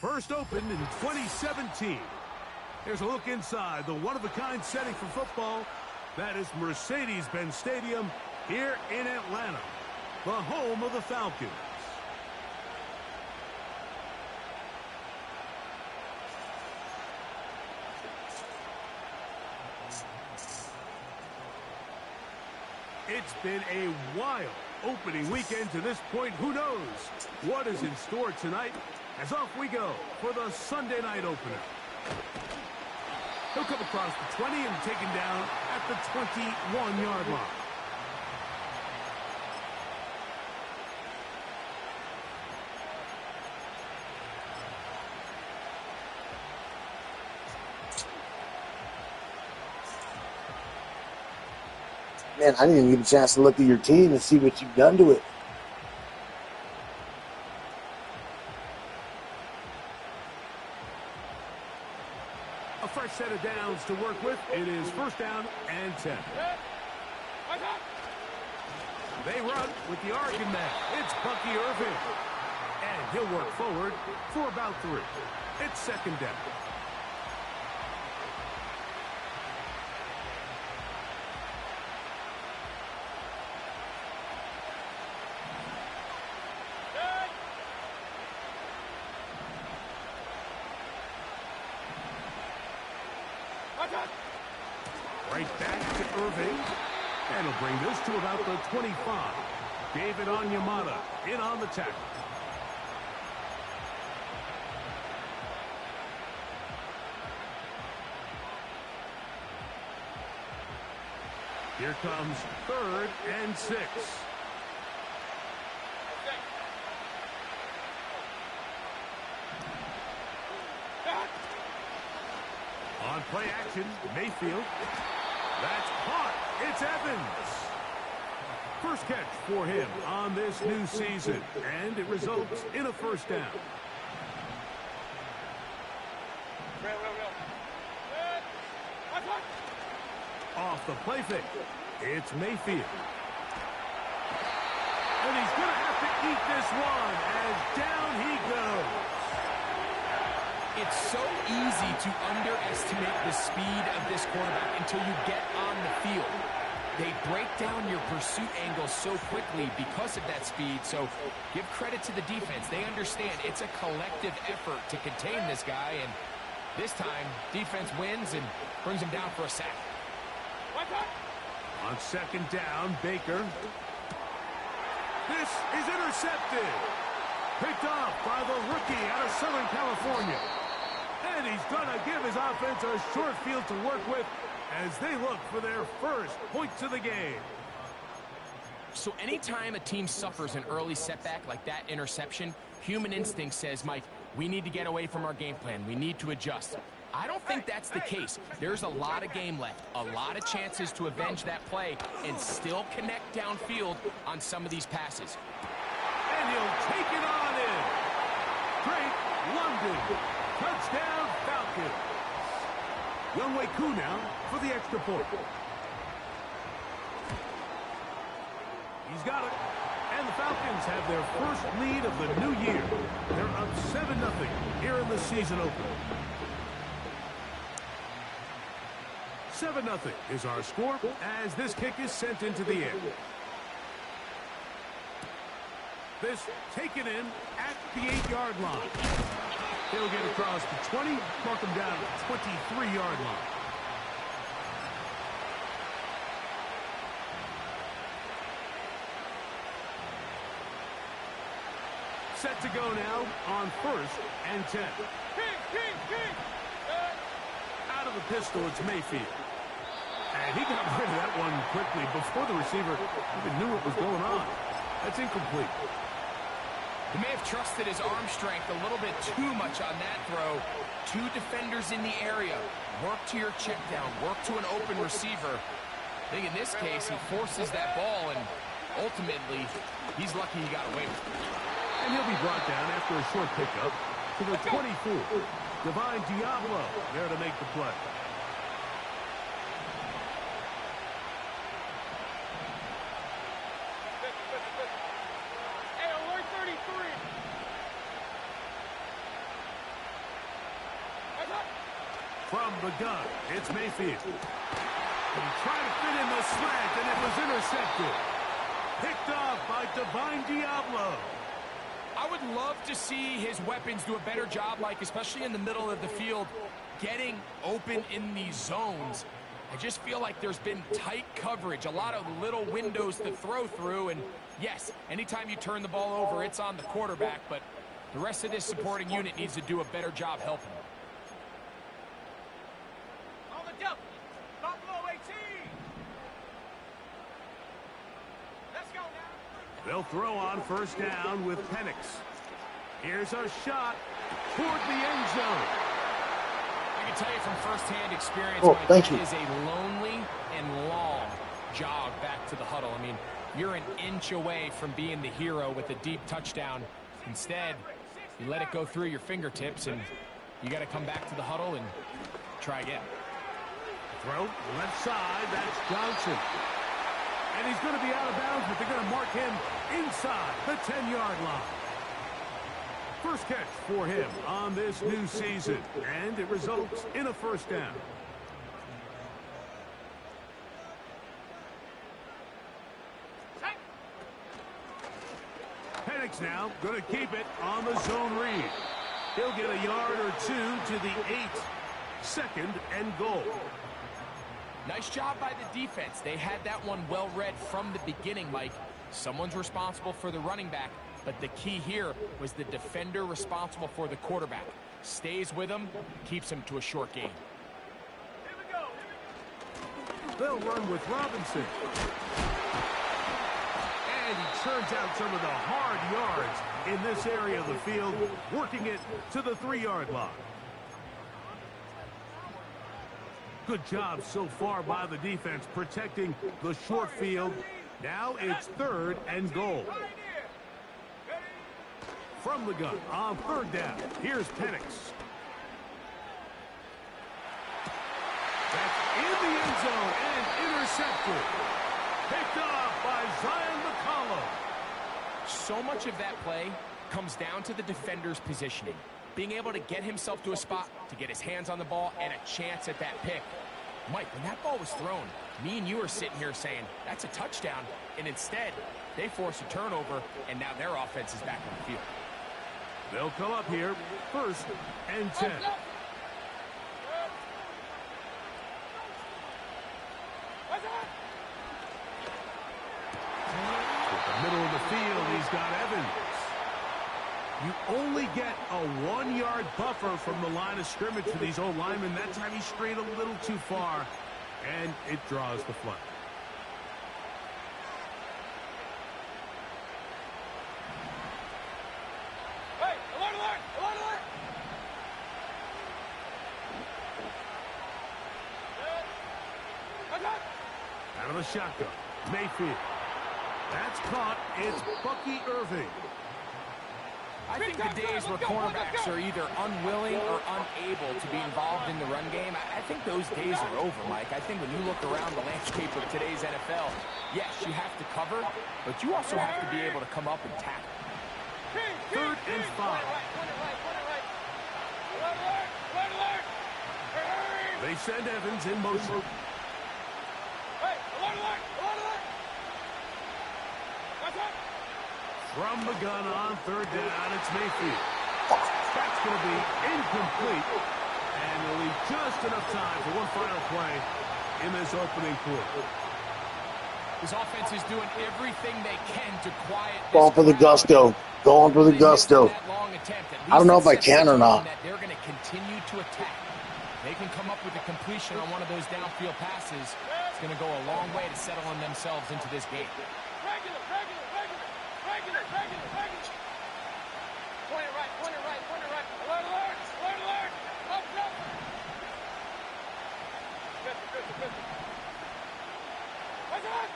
First opened in 2017. Here's a look inside the one-of-a-kind setting for football. That is Mercedes-Benz Stadium here in Atlanta, the home of the Falcons. It's been a wild opening weekend to this point. Who knows what is in store tonight? As off we go for the Sunday night opener. He'll come across the 20 and taken down at the 21-yard line. Man, I didn't even get a chance to look at your team and see what you've done to it. A fresh set of downs to work with. It is first down and 10. They run with the Oregon man. It's Bucky Irving. And he'll work forward for about 3. It's second down. Right back to Irving. And he'll bring this to about the 25. David Onyemata in on the tackle. Here comes 3rd and 6. On play action, Mayfield. That's caught. It's Evans. First catch for him on this new season, and it results in a first down. Off the play fake, it's Mayfield. And he's going to have to eat this one, as down he goes. It's so easy to underestimate the speed of this quarterback until you get on the field. They break down your pursuit angles so quickly because of that speed, so give credit to the defense. They understand it's a collective effort to contain this guy, and this time, defense wins and brings him down for a sack. On second down, Baker. This is intercepted. Picked off by the rookie out of Southern California. And he's going to give his offense a short field to work with as they look for their first points of the game. So anytime a team suffers an early setback like that interception, human instinct says, Mike, we need to get away from our game plan. We need to adjust. I don't think that's the case. There's a lot of game left, a lot of chances to avenge that play and still connect downfield on some of these passes. And he'll take it on in. Drake London. Touchdown, Falcons. Younghoe Koo now for the extra point. He's got it. And the Falcons have their first lead of the new year. They're up 7-0 here in the season opener. 7-0 is our score as this kick is sent into the air. This taken in at the 8-yard line. They'll get across the 20, mark them down at the 23-yard line. Set to go now on 1st and 10. Out of the pistol, it's Mayfield. And he got rid of that one quickly before the receiver even knew what was going on. That's incomplete. He may have trusted his arm strength a little bit too much on that throw. 2 defenders in the area. Work to your check down. Work to an open receiver. I think in this case, he forces that ball, and ultimately, he's lucky he got away with it. And he'll be brought down after a short pickup to the 24. Divine Diablo there to make the play. the gun, it's Mayfield. He tried to fit in the slant, and it was intercepted. Picked off by Divine Diablo. I would love to see his weapons do a better job, Mike, especially in the middle of the field, getting open in these zones. I just feel like there's been tight coverage, a lot of little windows to throw through, and yes, anytime you turn the ball over, it's on the quarterback, but the rest of this supporting unit needs to do a better job helping. On the jump, Buffalo 18. Let's go now. They'll throw on first down with Penix. Here's a shot toward the end zone. I can tell you from firsthand experience, Mike, thank you. it is a lonely and long jog back to the huddle. I mean, you're an inch away from being the hero with a deep touchdown. Instead, you let it go through your fingertips, and you got to come back to the huddle and try again. Throw left side, that's Johnson. And he's going to be out of bounds, but they're going to mark him inside the 10-yard line. First catch for him on this new season, and it results in a first down. Penix now going to keep it on the zone read. He'll get a yard or two to the 8. Second and goal. Nice job by the defense. They had that one well read from the beginning, Mike. Someone's responsible for the running back, but the key here was the defender responsible for the quarterback. Stays with him, keeps him to a short gain. They'll run with Robinson. And he turns out some of the hard yards in this area of the field, working it to the 3-yard line. Good job so far by the defense protecting the short field. Now it's third and goal. From the gun on third down, here's Penix. That's in the end zone and intercepted. Picked off by Zion McCollum. So much of that play comes down to the defender's positioning. Being able to get himself to a spot, to get his hands on the ball, and a chance at that pick. Mike, when that ball was thrown, me and you are sitting here saying, that's a touchdown. And instead, they force a turnover, and now their offense is back on the field. They'll come up here, first and 10. The middle of the field, he's got Evans. You only get a 1-yard buffer from the line of scrimmage for these old linemen. That time he strayed a little too far, and it draws the flag. Hey, alert, alert, alert, alert. Out of the shotgun, Mayfield. That's caught. It's Bucky Irving. I think the days where cornerbacks are either unwilling or unable to be involved in the run game, I think those days are over, Mike. I think when you look around the landscape of today's NFL, yes, you have to cover, but you also have to be able to come up and tackle. Third and 5. They send Evans in motion. From the gun on third down, it's Mayfield. That's going to be incomplete. And we'll leave just enough time for one final play in this opening quarter. This offense is doing everything they can to quiet this Going for the gusto. Going for the gusto. I don't know if I can or not. They're going to continue to attack. They can come up with a completion on one of those downfield passes. It's going to go a long way to settling themselves into this game. Alert, alert, alert, alert. Up, up. Good. What's on?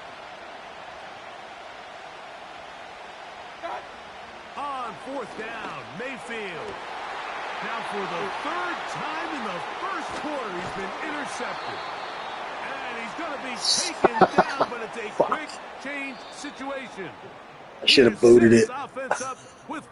On fourth down, Mayfield. Now for the third time in the first quarter, he's been intercepted. And he's going to be taken down, but it's a quick change situation. I should have booted it. Offense up with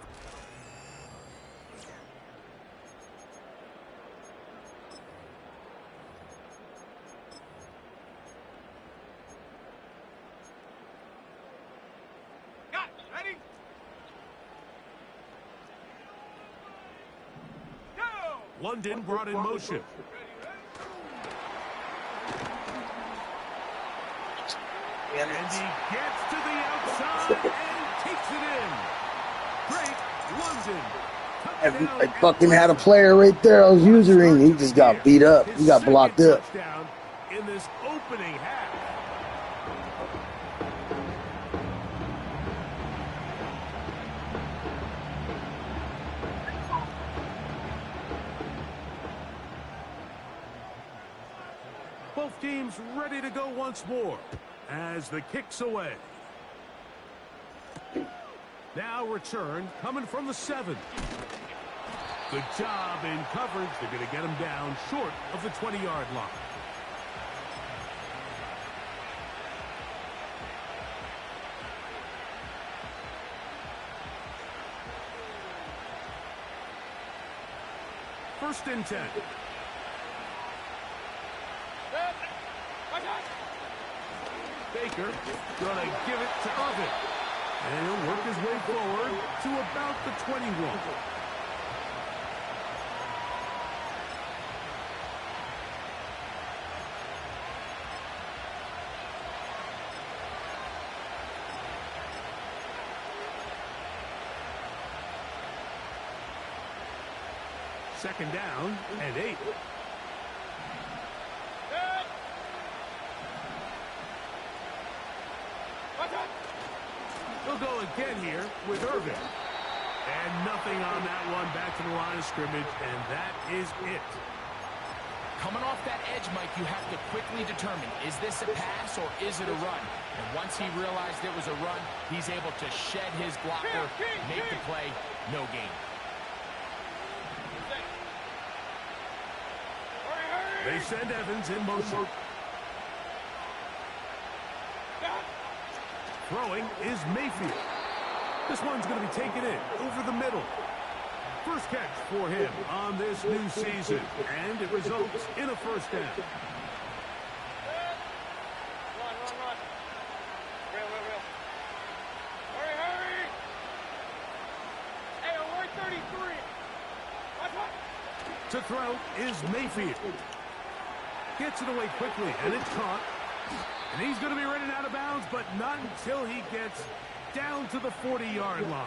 London brought in motion. And he gets to the outside and takes it in. Great London. I fucking had a player right there I was using. He just got beat up. He got blocked up. Touchdown in this opening half. Both teams ready to go once more as the kick's away. Now return coming from the 7. Good job in coverage. They're going to get him down short of the 20-yard line. First and 10. Baker gonna give it to Irvin. And he'll work his way forward to about the 21. Second down and 8. He'll go again here with Irvin. And nothing on that one, back to the line of scrimmage, and that is it. Coming off that edge, Mike, you have to quickly determine, is this a pass or is it a run? And once he realized it was a run, he's able to shed his blocker, make the play, no gain. They send Evans in motion. Throwing is Mayfield. This one's going to be taken in over the middle. First catch for him on this new season, and it results in a first down. Run. Real. Hurry. Hey, alert 33. Watch. To throw is Mayfield. Gets it away quickly, and it's caught. And he's going to be running out of bounds, but not until he gets down to the 40-yard line.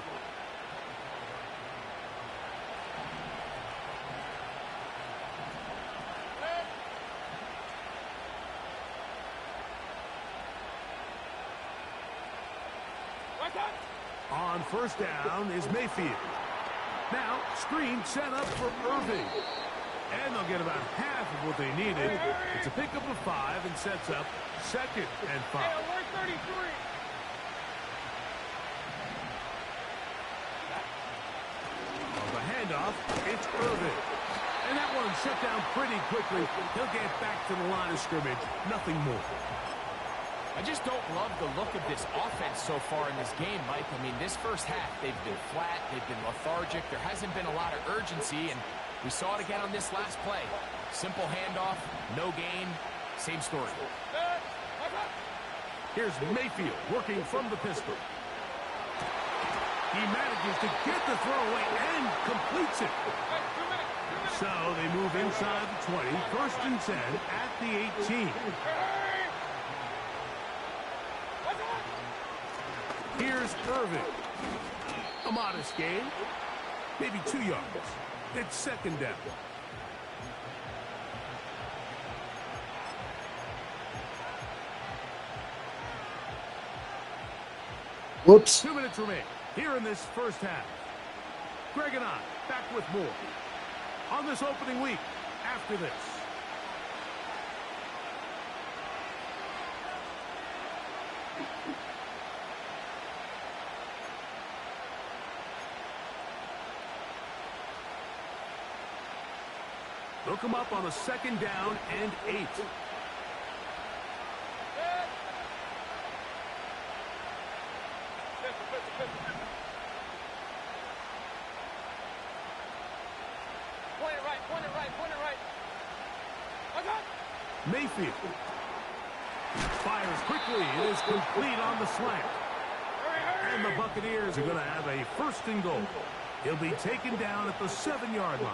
On first down is Mayfield. Now, screen set up for Irving. And they'll get about half of what they needed. It's a pickup of 5 and sets up second and 5. Hey, alert 33. On the handoff, it's Irving. And that one shut down pretty quickly. He'll get back to the line of scrimmage. Nothing more. I just don't love the look of this offense so far in this game, Mike. I mean, this first half, they've been flat, they've been lethargic. There hasn't been a lot of urgency, and we saw it again on this last play. Simple handoff, no gain, same story. Here's Mayfield working from the pistol. He manages to get the throw away and completes it. So they move inside the 20, first and 10 at the 18. Here's Irving. A modest gain, maybe 2 yards. It's second down. Whoops. 2 minutes remain here in this first half. Greg and I back with more on this opening week after this. They'll come up on a second down and 8. Point it right. Mayfield fires quickly. It is complete on the slant. And the Buccaneers are going to have a first and goal. He'll be taken down at the 7-yard line.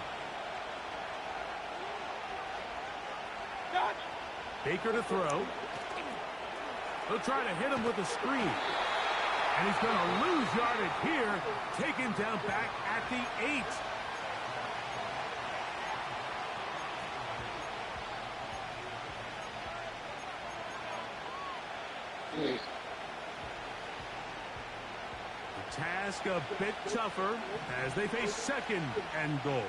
Baker to throw. He'll try to hit him with a screen. And he's going to lose yardage here. Taken down back at the 8. The task a bit tougher as they face 2nd and goal.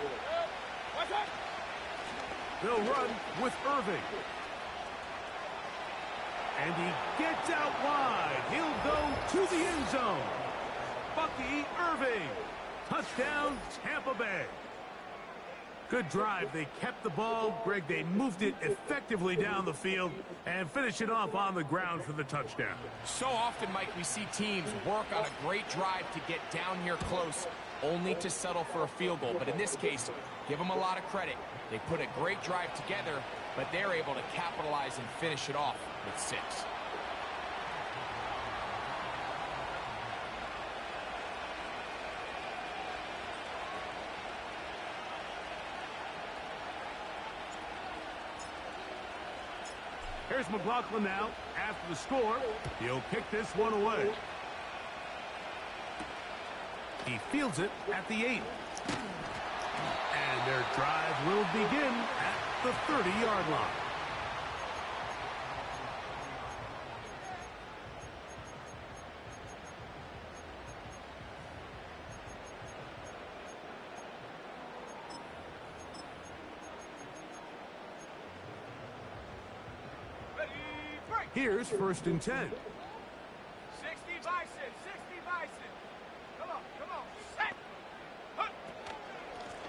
They'll run with Irving. And he gets out wide. He'll go to the end zone. Bucky Irving. Touchdown, Tampa Bay. Good drive. They kept the ball. Greg, they moved it effectively down the field and finish it off on the ground for the touchdown. So often, Mike, we see teams work on a great drive to get down here close, only to settle for a field goal. But in this case, give them a lot of credit. They put a great drive together, but they're able to capitalize and finish it off with 6. Here's McLaughlin now. After the score, he'll kick this one away. He fields it at the 8. And their drive will begin at the 30-yard line. Here's 1st and 10. 60 Bison, 60 Bison. Come on, set. Hunt.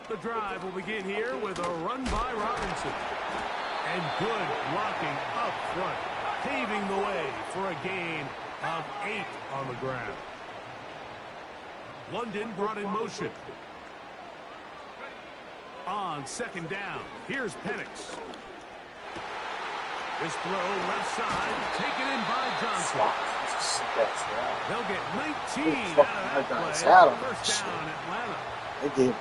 The drive will begin here with a run by Robinson. And good blocking up front, paving the way for a gain of 8 on the ground. London brought in motion. On 2nd down, here's Penix. This throw left side, taken in by Johnson. They'll get 19 out of that play. First down, Atlanta. They did.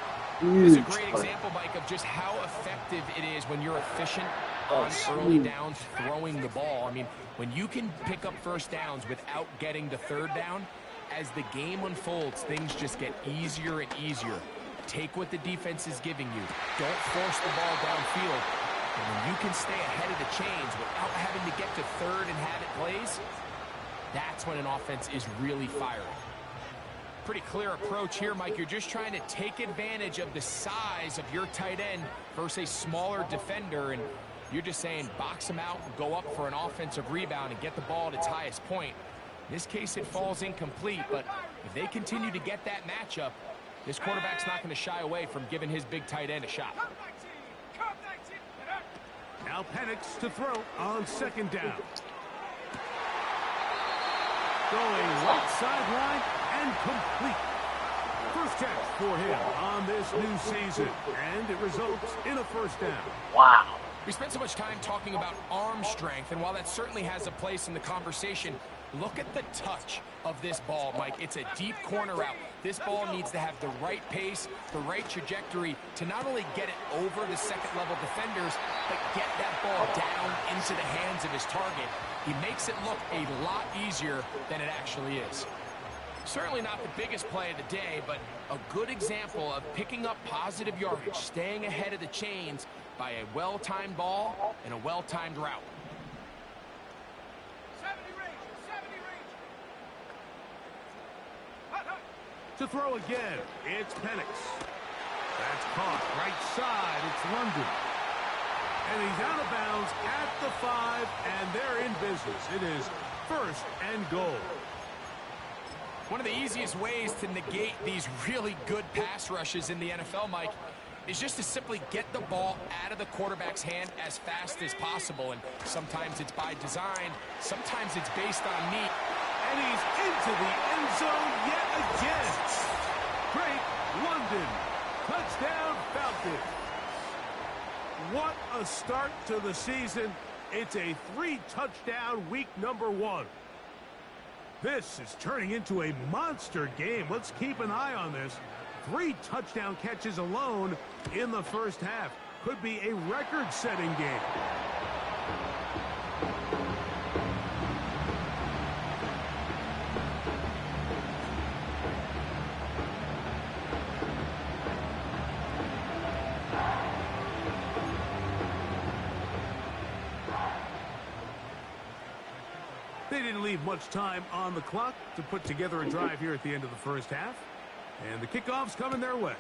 It's a great example, Mike, of just how effective it is when you're efficient on early downs throwing the ball. I mean, when you can pick up first downs without getting the 3rd down, as the game unfolds, things just get easier and easier. Take what the defense is giving you. Don't force the ball downfield. And when you can stay ahead of the chains without having to get to 3rd and have it plays, that's when an offense is really firing. Pretty clear approach here, Mike. You're just trying to take advantage of the size of your tight end versus a smaller defender, and you're just saying box him out, go up for an offensive rebound, and get the ball at its highest point. In this case, it falls incomplete, but if they continue to get that matchup, this quarterback's not going to shy away from giving his big tight end a shot. Now Penix to throw on 2nd down. Going right sideline and complete. First catch for him on this new season, and it results in a 1st down. Wow. We spent so much time talking about arm strength, and while that certainly has a place in the conversation, look at the touch of this ball, Mike. It's a deep corner route. This ball needs to have the right pace, the right trajectory to not only get it over the 2nd-level defenders, but get that ball down into the hands of his target. He makes it look a lot easier than it actually is. Certainly not the biggest play of the day, but a good example of picking up positive yardage, staying ahead of the chains by a well-timed ball and a well-timed route. 70 range. To throw again, it's Penix. That's caught right side. It's London. And he's out of bounds at the 5, and they're in business. It is 1st and goal. One of the easiest ways to negate these really good pass rushes in the NFL, Mike, is just to simply get the ball out of the quarterback's hand as fast as possible. And sometimes it's by design, sometimes it's based on need. And he's into the end zone yet again. Drake London. Touchdown Falcons. What a start to the season. It's a 3-touchdown week number 1. This is turning into a monster game. Let's keep an eye on this. 3 touchdown catches alone in the first half. Could be a record-setting game. They didn't leave much time on the clock to put together a drive here at the end of the first half. And the kickoff's coming their way.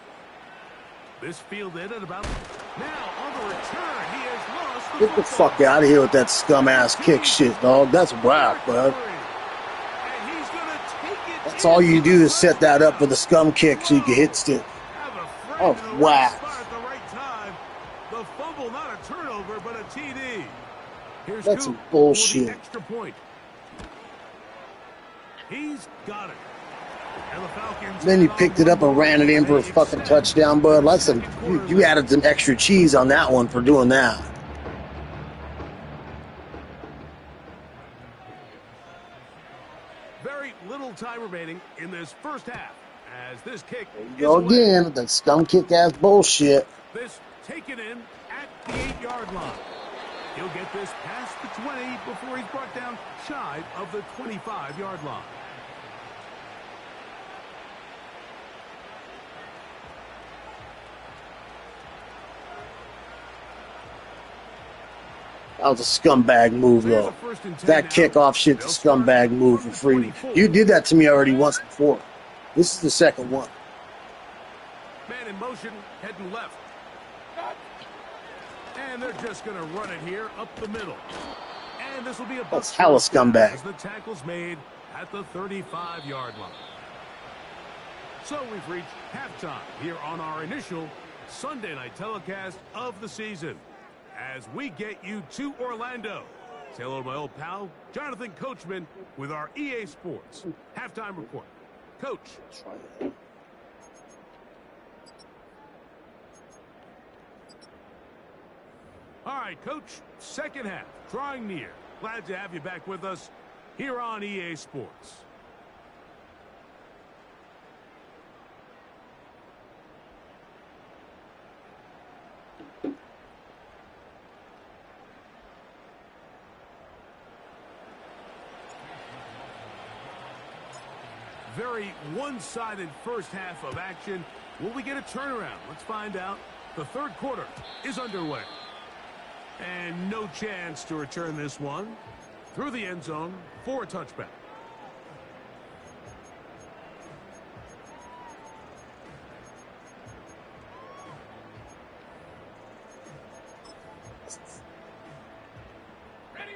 This fielded at about... Now, on the return, he has lost the Get the football. fuck out of here with that scum-ass kick shit, dog. That's whack, bud. And he's gonna take it. That's all you do is set that up with a scum kick so you can hit stick. Oh, whack. At the right time. The fumble, not a turnover, but a TD. Here's That's Coop some bullshit. for the extra point. He's got it. And the Falcons Then you picked it up and ran it in for a fucking touchdown, bud. Like you added some extra cheese on that one for doing that. Very little time remaining in this first half as this kick is Go away. again with that scum kick ass bullshit. This taken in at the 8-yard line. He'll get this past the 20 before he's brought down shy of the 25-yard line. That was a scumbag move, There's though. a 1st and 10 That now. kickoff shit's a They'll start scumbag move for from the free. 24. You did that to me already once before. This is the second one. Man in motion, heading left. And they're just going to run it here up the middle. And this will be a That's hella scumbag. as the tackle's made at the 35-yard line. So we've reached halftime here on our initial Sunday night telecast of the season as we get you to Orlando. Say hello to my old pal, Jonathan Coachman, with our EA Sports halftime report. Coach. All right, Coach, second half, drawing near. Glad to have you back with us here on EA Sports. Very one-sided first half of action. Will we get a turnaround? Let's find out. The third quarter is underway. And no chance to return this one through the end zone for a touchback. Ready.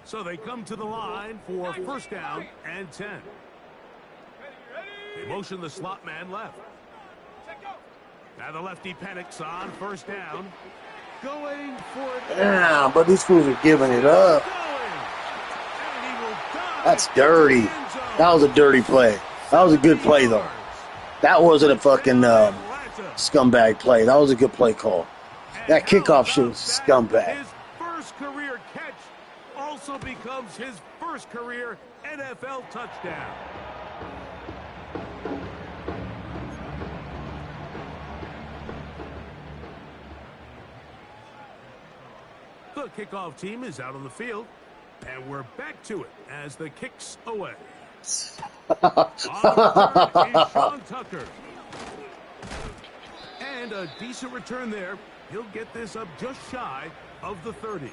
So they come to the line for first down and 10. Ready. They motion the slot man left. Set, go. Now the lefty panics on first down. Going for it. Yeah, but these fools are giving it up. That's dirty. That was a dirty play. That was a good play, though. That wasn't a fucking scumbag play. That was a good play call. That kickoff shit was a scumbag. His first career catch also becomes his first career NFL touchdown. The kickoff team is out on the field, and we're back to it as the kick's away. On the return is Sean Tucker. And a decent return there. He'll get this up just shy of the 30.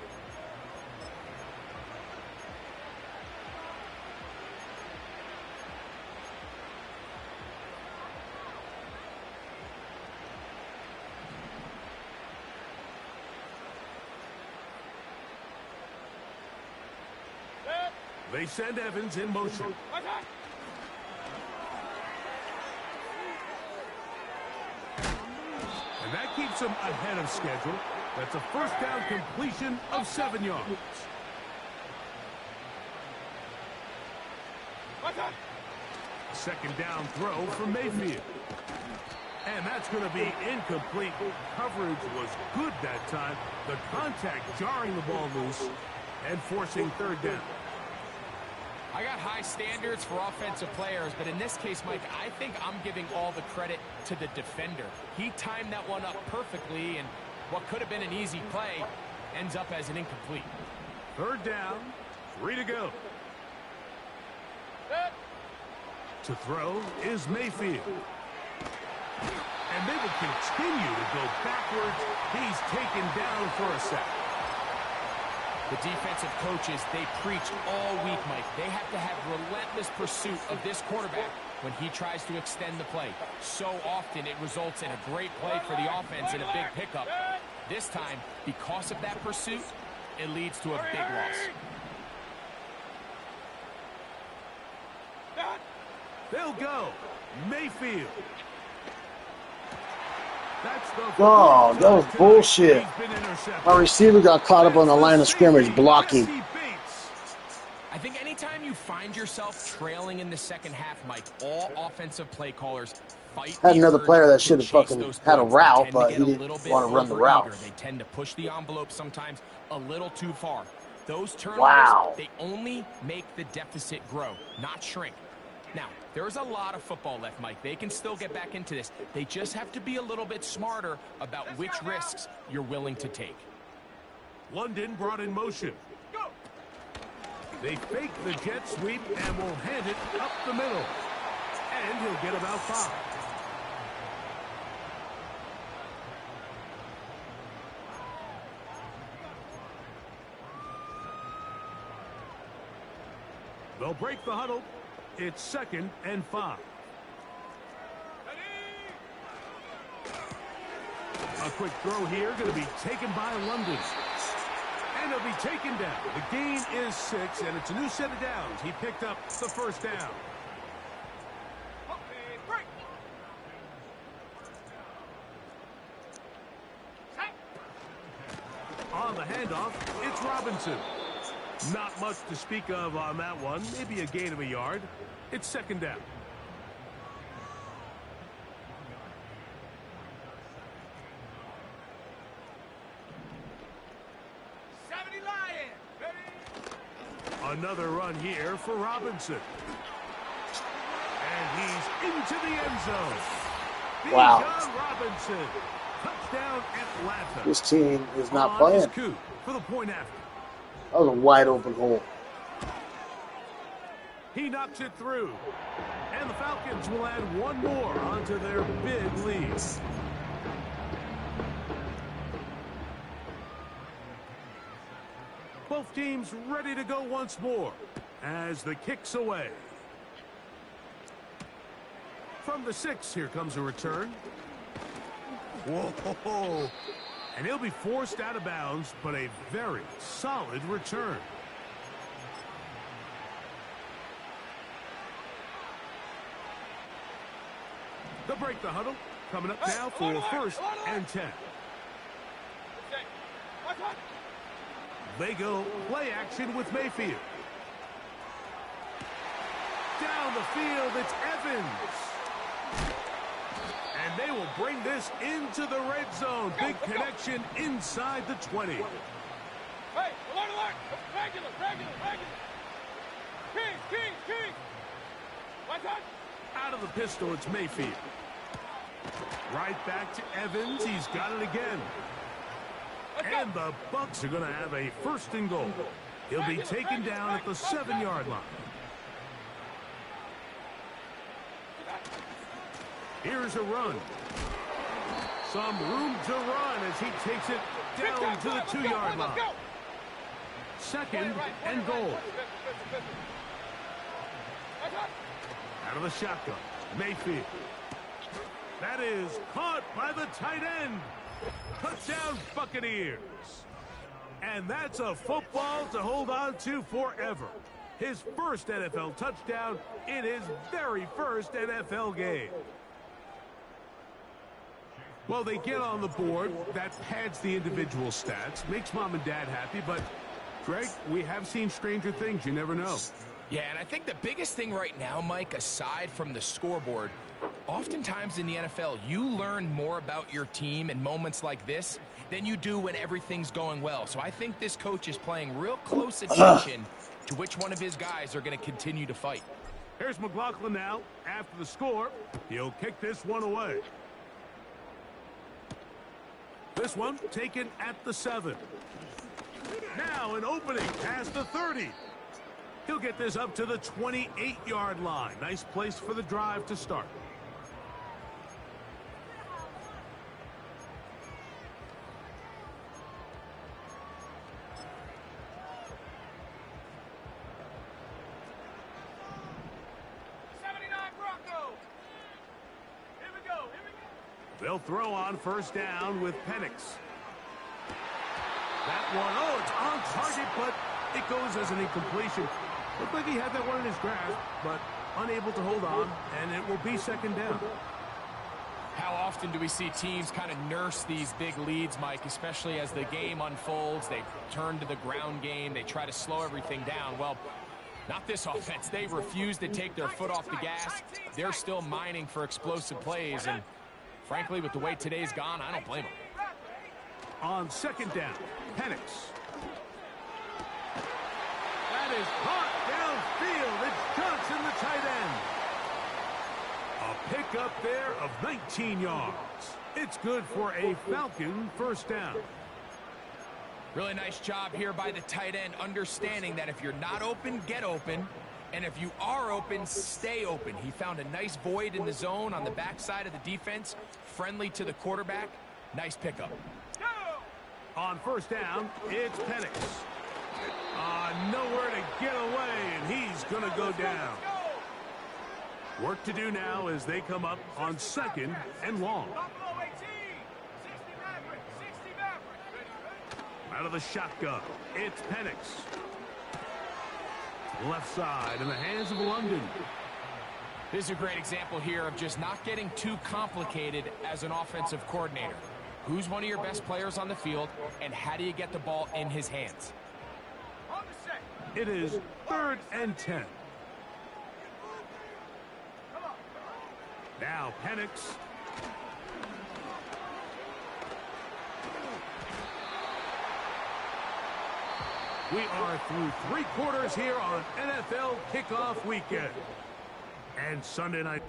They send Evans in motion. Attack. And that keeps him ahead of schedule. That's a first down completion of 7 yards. Attack. Second down throw from Mayfield. And that's going to be incomplete. Coverage was good that time. The contact jarring the ball loose and forcing third down. I got high standards for offensive players, but in this case, Mike, I think I'm giving all the credit to the defender. He timed that one up perfectly, and what could have been an easy play ends up as an incomplete. Third down, 3 to go. Set. To throw is Mayfield. And they will continue to go backwards. He's taken down for a sack. The defensive coaches, they preach all week, Mike. They have to have relentless pursuit of this quarterback when he tries to extend the play. So often it results in a great play for the offense and a big pickup. This time, because of that pursuit, it leads to a big loss. They'll go. Mayfield. That's the Oh, that was bullshit. Our receiver got caught up on the line of scrimmage blocking. I think anytime you find yourself trailing in the second half, Mike, all offensive play callers fight. Had another player that should have fucking had a route, but he didn't want to run the route. They tend to push the envelope sometimes a little too far. Those turnovers, they only make the deficit grow, not shrink. Now, there's a lot of football left, Mike. They can still get back into this. They just have to be a little bit smarter about which risks you're willing to take. London brought in motion. They fake the jet sweep and will hand it up the middle. And he'll get about 5. They'll break the huddle. It's 2nd and 5. A quick throw here, going to be taken by London. And he'll be taken down. The gain is 6, and it's a new set of downs. He picked up the first down. On the handoff, it's Robinson. Not much to speak of on that one. Maybe a gain of a yard. It's 2nd down. Another run here for Robinson. And he's into the end zone. Wow. Robinson. Touchdown Atlanta. This team is not playing. For the point after. That was a wide open hole. He knocks it through. And the Falcons will add one more onto their big lead. Both teams ready to go once more as the kick's away. From the 6, here comes a return. Whoa. And he'll be forced out of bounds, but a very solid return. They'll break the huddle. Coming up now for 1st and 10. They go play action with Mayfield. Down the field, it's Evans. And they will bring this into the red zone. Big connection inside the 20. Hey, alert! Regular. King. What's that? Out of the pistol, it's Mayfield. Right back to Evans. He's got it again. And the Bucs are going to have a 1st and goal. He'll be taken down at the 7-yard line. Here's a run. Some room to run as he takes it down to the 2-yard line. 2nd and goal. Out of the shotgun. Mayfield. That is caught by the tight end. Touchdown Buccaneers. And that's a football to hold on to forever. His first NFL touchdown in his very first NFL game. Well, they get on the board. That pads the individual stats. Makes mom and dad happy. But, Greg, we have seen stranger things. You never know. Yeah, and I think the biggest thing right now, Mike, aside from the scoreboard, oftentimes in the NFL, you learn more about your team in moments like this than you do when everything's going well. So I think this coach is paying real close attention to which one of his guys are going to continue to fight. Here's McLaughlin now. After the score, he'll kick this one away. This one taken at the 7. Now an opening past the 30. He'll get this up to the 28-yard line. Nice place for the drive to start. They'll throw on first down with Penix. That one, oh, it's on target, but it goes as an incompletion. Looked like he had that one in his grasp, but unable to hold on, and it will be second down. How often do we see teams kind of nurse these big leads, Mike, especially as the game unfolds? They turn to the ground game. They try to slow everything down. Well, not this offense. They refuse to take their foot off the gas. They're still mining for explosive plays, and frankly, with the way today's gone, I don't blame them. On second down, Penix. That is hot downfield. It's Johnson, the tight end. A pickup there of 19 yards. It's good for a Falcon first down. Really nice job here by the tight end, understanding that if you're not open, get open. And if you are open, stay open. He found a nice void in the zone on the backside of the defense, friendly to the quarterback. Nice pickup. On first down, it's Penix. Nowhere to get away, and he's going to go down. Work to do now as they come up on second and long. Out of the shotgun, it's Penix. Left side in the hands of London. This is a great example here of just not getting too complicated as an offensive coordinator. Who's one of your best players on the field, and how do you get the ball in his hands? It is 3rd and 10. Now Penix. We are through 3 quarters here on NFL kickoff weekend. And Sunday night.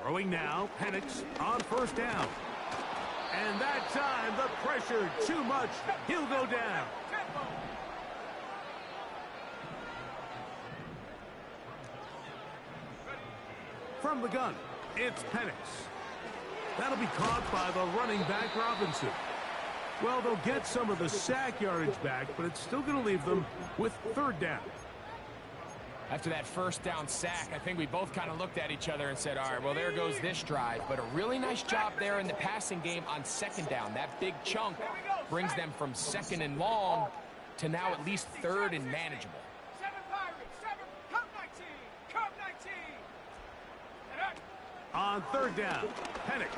Throwing now, Penix on first down. And that time, the pressure too much. He'll go down. From the gun, it's Penix. That'll be caught by the running back, Robinson. Well, they'll get some of the sack yardage back, but it's still going to leave them with 3rd down. After that first down sack, I think we both kind of looked at each other and said, all right, well, there goes this drive. But a really nice job there in the passing game on second down. That big chunk brings them from 2nd and long to now at least 3rd and manageable. 7 Pirates, 7, come 19, come 19. On 3rd down, Penix.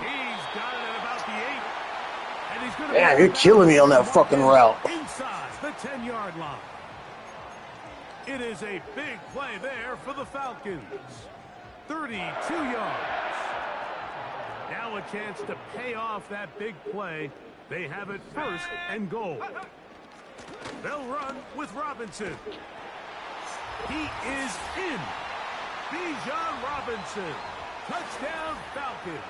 He's got it at about the 8. And he's going to Man, you're killing me on that fucking route. Inside the 10-yard line. It is a big play there for the Falcons. 32 yards. Now a chance to pay off that big play. They have it 1st and goal. They'll run with Robinson. He is in. Bijan Robinson. Touchdown Falcons.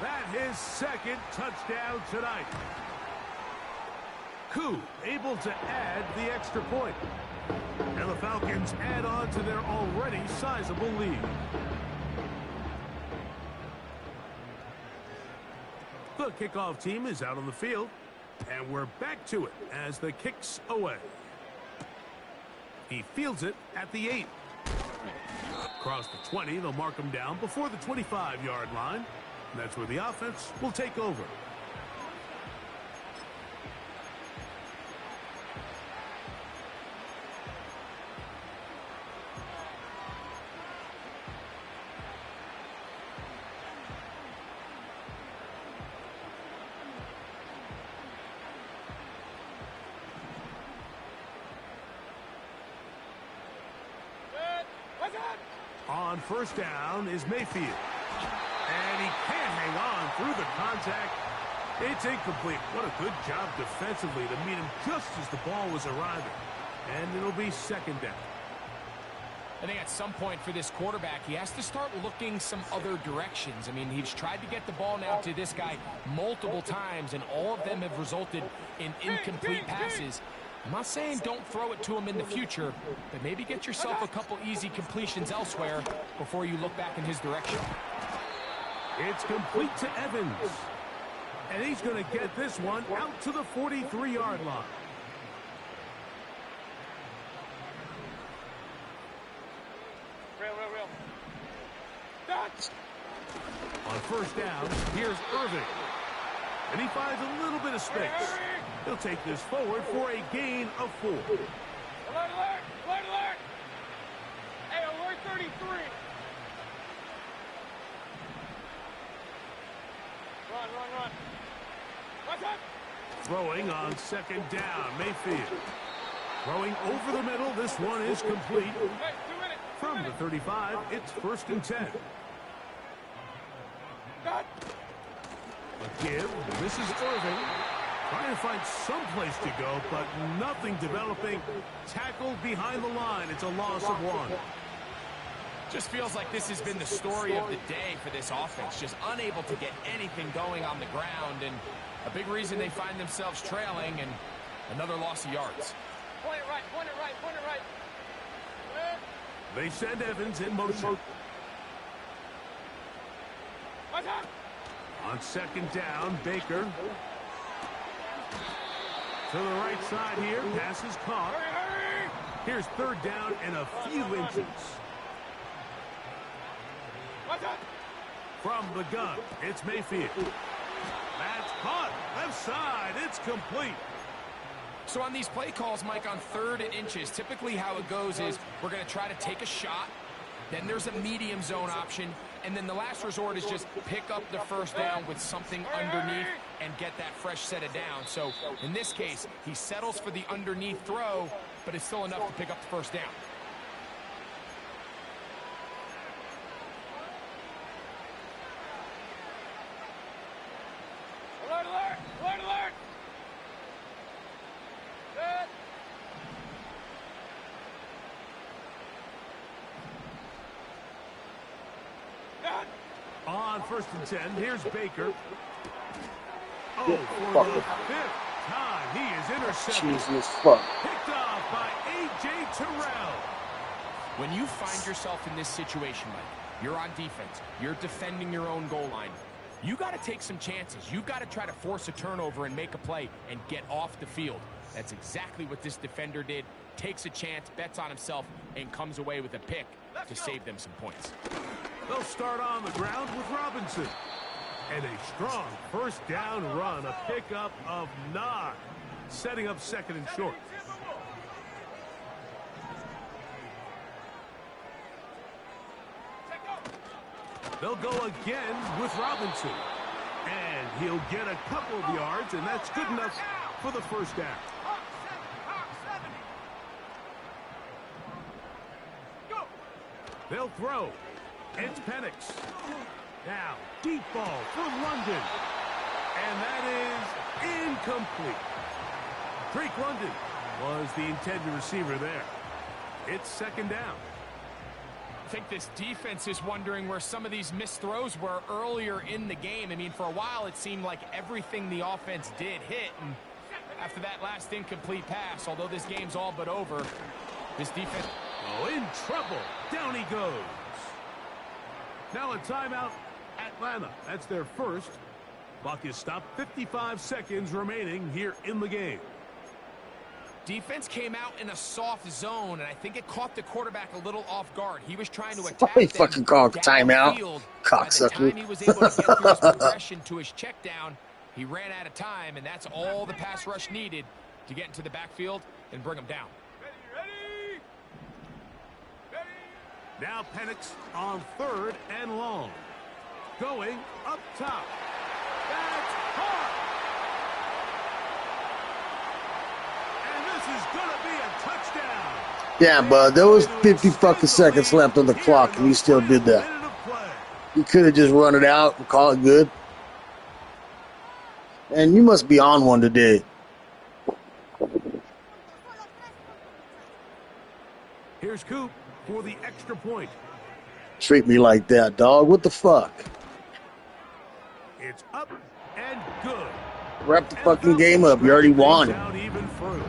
That his 2nd touchdown tonight. Koo able to add the extra point. And the Falcons add on to their already sizable lead. The kickoff team is out on the field. And we're back to it as the kick's away. He fields it at the 8. Across the 20, they'll mark him down before the 25-yard line. And that's where the offense will take over. On first down is Mayfield. And he can't hang on through the contact. It's incomplete. What a good job defensively to meet him just as the ball was arriving. And it'll be 2nd down. I think at some point for this quarterback, he has to start looking some other directions. I mean, he's tried to get the ball now to this guy multiple times, and all of them have resulted in incomplete passes. I'm not saying don't throw it to him in the future, but maybe get yourself a couple easy completions elsewhere before you look back in his direction. It's complete to Evans. And he's going to get this one out to the 43-yard line. On first down, here's Irving. And he finds a little bit of space. He'll take this forward for a gain of 4. Alert, alert! Alert, alert! Hey, alert 33! Run, run, run. Watch out! Throwing on second down, Mayfield. Throwing over the middle, this one is complete. Hey, 2 minutes! From the 35, it's 1st and 10. Cut! A give, this is Irving. Trying to find some place to go, but nothing developing. Tackled behind the line. It's a loss of 1. Just feels like this has been the story of the day for this offense. Just unable to get anything going on the ground, and a big reason they find themselves trailing, and another loss of yards. Point it right, point it right, point it right. They send Evans in motion. Watch out! On second down, Baker. To the right side here, pass is caught. Hurry, hurry! Here's 3rd down and a few inches. Watch out! From the gun, it's Mayfield. That's caught. Left side, it's complete. So on these play calls, Mike, on 3rd and inches, typically how it goes is we're going to try to take a shot, then there's a medium zone option, and then the last resort is just pick up the first down with something underneath and get that fresh set of down. So in this case, he settles for the underneath throw, but it's still enough to pick up the first down. Alert, alert! Alert, alert! Good. Cut! On 1st and 10, here's Baker. Oh, for the 5th time, he is intercepted. Jesus fuck. Picked off by A.J. Terrell. When you find yourself in this situation, Mike, you're on defense, you're defending your own goal line, you got to take some chances. You've got to try to force a turnover and make a play and get off the field. That's exactly what this defender did. Takes a chance, bets on himself, and comes away with a pick to save them some points. They'll start on the ground with Robinson. And a strong 1st down run, a pickup of 9, setting up 2nd and short. They'll go again with Robinson. And he'll get a couple of yards, and that's good enough for the 1st down. They'll throw. It's Penix. Now, deep ball for London. And that is incomplete. Drake London was the intended receiver there. It's 2nd down. I think this defense is wondering where some of these missed throws were earlier in the game. I mean, for a while, it seemed like everything the offense did hit. And after that last incomplete pass, although this game's all but over, this defense... Oh, in trouble. Down he goes. Now a timeout, Atlanta. That's their first. Clock is stopped. 55 seconds remaining here in the game. Defense came out in a soft zone, and I think it caught the quarterback a little off guard. He was trying to attack He fucking called timeout. Cocksucker. By the time he was able to get through his progression to his check down, he ran out of time, and that's all the pass rush needed to get into the backfield and bring him down. Ready, ready, ready. Now Penix on 3rd and long. Going up top. That's hard. And this is going to be a touchdown. Yeah, bud, there was 50 fucking seconds left on the clock, and you still did that. You could have just run it out and call it good. And you must be on one today. Here's Coop. for the extra point. Treat me like that, dog. What the fuck? It's up and good. Wrap the fucking game up. You already won. Out even further.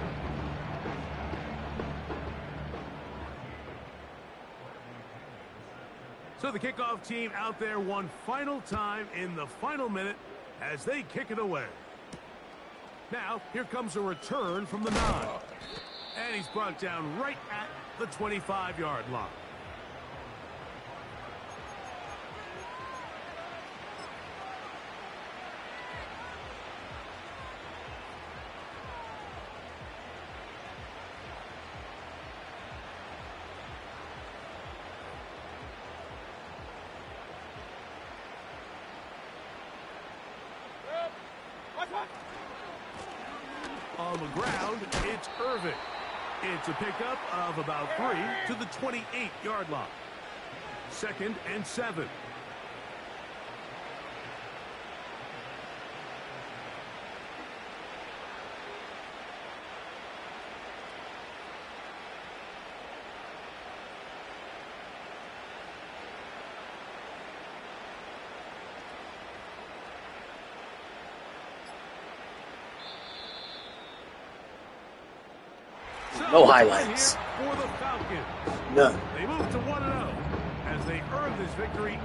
So the kickoff team out there one final time in the final minute as they kick it away. Now, here comes a return from the 9. And he's brought down right at the 25-yard line. On the ground, it's Irvin. It's a pickup of about 3 to the 28-yard line. 2nd and 7. No highlights. For the Falcons. None. They move to 1-0 as they earn this victory.